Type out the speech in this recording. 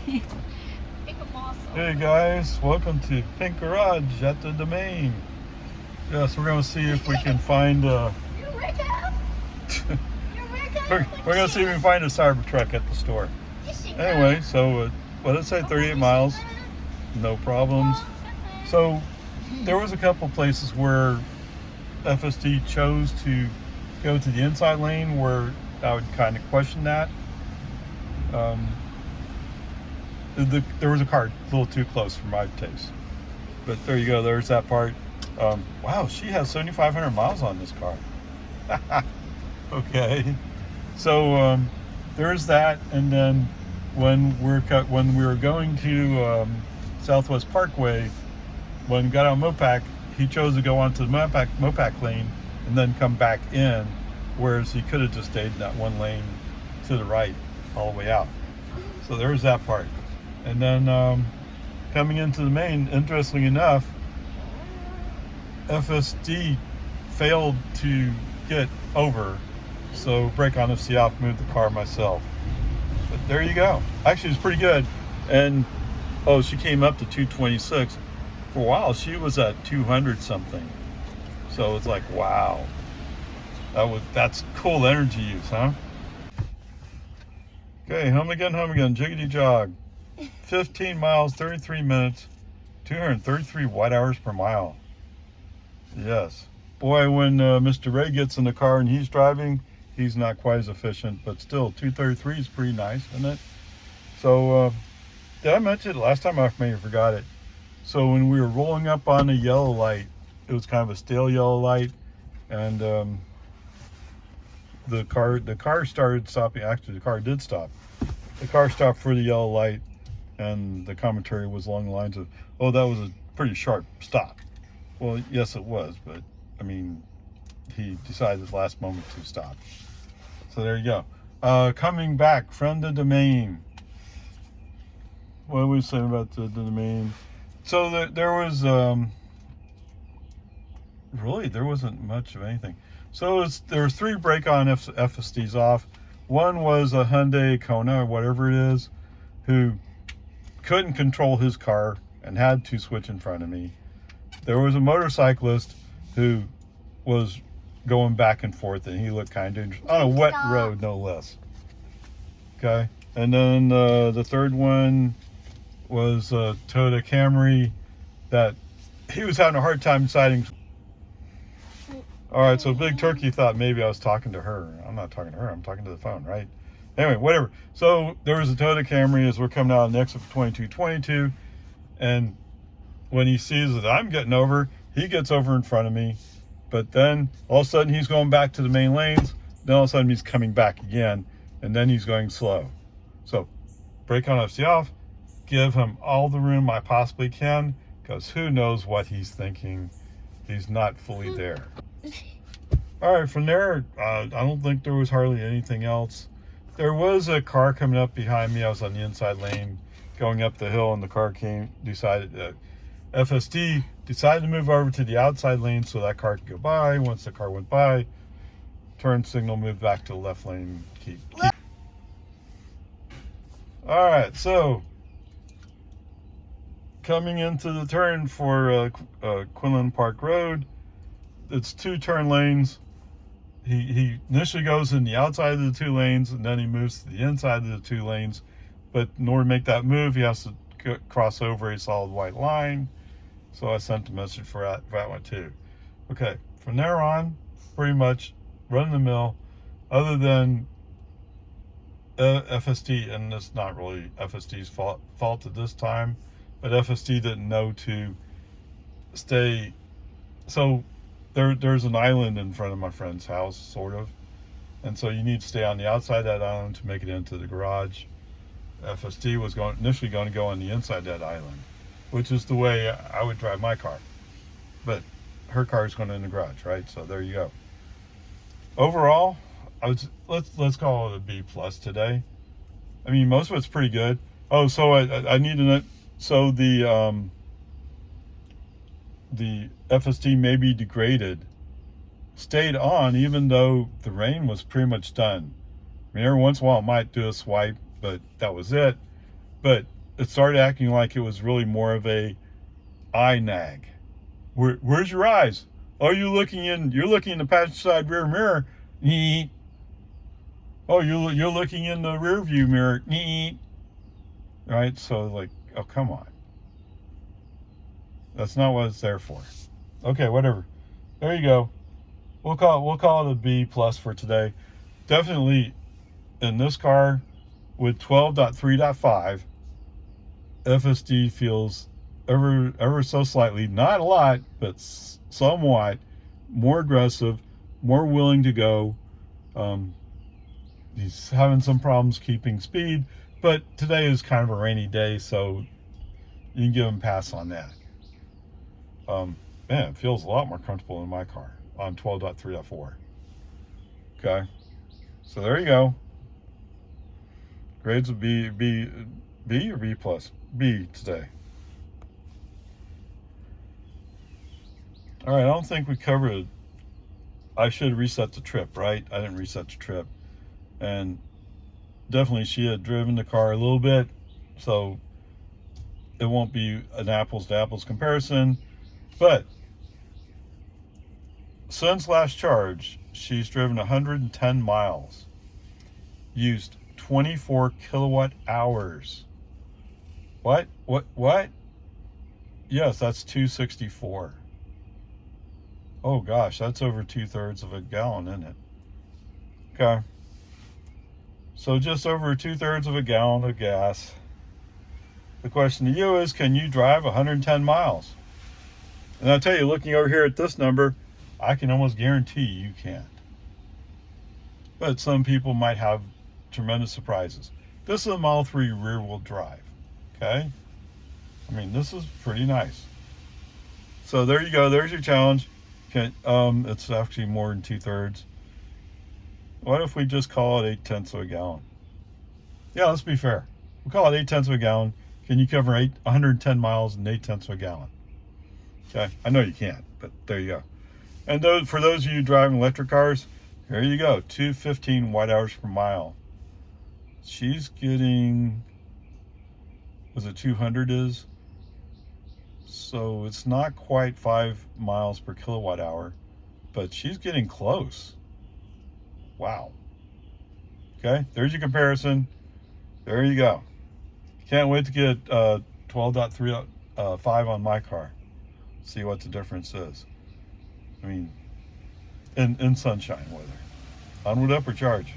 Hey guys, welcome to Pink Garage at the Domain. Yes, we're going to see if we can find we're going to see if we can find a CyberTruck at the store. Anyway, so what did it say? 38 miles, no problems. So there was a couple places where FSD chose to go to the inside lane where I would kind of question that. There was a car a little too close for my taste, but there you go. There's that part. Wow, she has 7,500 miles on this car. Okay, so there's that. And then when we were going to Southwest Parkway, when we got on Mopac, he chose to go onto the Mopac lane and then come back in, whereas he could have just stayed in that one lane to the right all the way out. So there's that part. And then coming into the main, interestingly enough, FSD failed to get over, so brake on FSD off, moved the car myself. But there you go. Actually, it's pretty good. And oh, she came up to 226. For a while, she was at 200 something. So it's like, wow, that's cool energy use, huh? Okay, home again, jiggity jog. 15 miles, 33 minutes, 233 watt-hours per mile. Yes. Boy, when Mr. Ray gets in the car and he's driving, he's not quite as efficient, but still, 233 is pretty nice, isn't it? So, did I mention it last time? I may have forgot it. So when we were rolling up on a yellow light, it was kind of a stale yellow light, and the car started stopping. Actually, the car did stop. The car stopped for the yellow light, and the commentary was along the lines of, oh, that was a pretty sharp stop. Well, yes, it was, but I mean, he decided at the last moment to stop. So there you go. Coming back from the Domain. What were we saying about the Domain? So there was, really, there wasn't much of anything. So there was 3 break-on FSDs off. One was a Hyundai Kona, or whatever it is, who couldn't control his car and had to switch in front of me. There was a motorcyclist who was going back and forth, and he looked kind of dangerous on a wet road, no less. Okay, and then the third one was a Toyota Camry that he was having a hard time deciding. All right, so Big Turkey thought maybe I was talking to her. I'm not talking to her. I'm talking to the phone, right? Anyway, whatever. So there was a Toyota Camry as we're coming out of the exit for 2222, and when he sees that I'm getting over, he gets over in front of me. But then all of a sudden he's going back to the main lanes. Then all of a sudden he's coming back again, and then he's going slow. So brake on FSD off, give him all the room I possibly can, because who knows what he's thinking. He's not fully there. All right, from there, I don't think there was hardly anything else. There was a car coming up behind me. I was on the inside lane going up the hill, and the car FSD decided to move over to the outside lane so that car could go by. Once the car went by, turn signal moved back to the left lane. Keep. All right, so coming into the turn for Quinlan Park Road, it's 2 turn lanes. He initially goes in the outside of the 2 lanes, and then he moves to the inside of the 2 lanes. But in order to make that move, he has to cross over a solid white line. So I sent a message for that one too. Okay, from there on, pretty much run the mill, other than FSD, and it's not really FSD's fault at this time, but FSD didn't know to stay. So there's an island in front of my friend's house, sort of, and so you need to stay on the outside of that island to make it into the garage. FSD was initially going to go on the inside of that island, which is the way I would drive my car, but her car is going in the garage, right? So there you go. Overall, let's call it a B+ today. I mean, most of it's pretty good. Oh, so I need to know. So the FSD may be degraded stayed on even though the rain was pretty much done. I mean, every once in a while it might do a swipe, but that was it. But it started acting like it was really more of a eye nag. Where's your eyes? Oh, you're looking in the passenger side rear mirror. Neat. Oh, you're looking in the rear view mirror. Neat. Right? So like, oh, come on. That's not what it's there for. Okay, whatever. There you go. We'll call it a B plus for today. Definitely in this car with 12.3.5, FSD feels ever so slightly, not a lot, but somewhat more aggressive, more willing to go. He's having some problems keeping speed, but today is kind of a rainy day, so you can give him a pass on that. Man, it feels a lot more comfortable in my car on 12.3.4. Okay, so there you go. Grades would be B or B plus? B today. All right, I don't think we covered. I should reset the trip, right? I didn't reset the trip, and definitely she had driven the car a little bit, so it won't be an apples to apples comparison. But since last charge, she's driven 110 miles, used 24 kilowatt hours. What? Yes, that's 264. Oh gosh, that's over 2/3 of a gallon, isn't it? Okay. So just over 2/3 of a gallon of gas. The question to you is, can you drive 110 miles? And I'll tell you, looking over here at this number, I can almost guarantee you can't. But some people might have tremendous surprises. This is a Model 3 rear-wheel drive. Okay? I mean, this is pretty nice. So there you go. There's your challenge. Okay, it's actually more than 2/3. What if we just call it 8/10 of a gallon? Yeah, let's be fair. We'll call it 8/10 of a gallon. Can you cover 110 miles in 8/10 of a gallon? Okay, I know you can't, but there you go. And for those of you driving electric cars, here you go, 215 watt hours per mile. She's getting, was it 200 is? So it's not quite 5 miles per kilowatt hour, but she's getting close. Wow. Okay, there's your comparison. There you go. Can't wait to get 12.3.5 on my car. See what the difference is. I mean, in sunshine weather. Onward, up, or charge.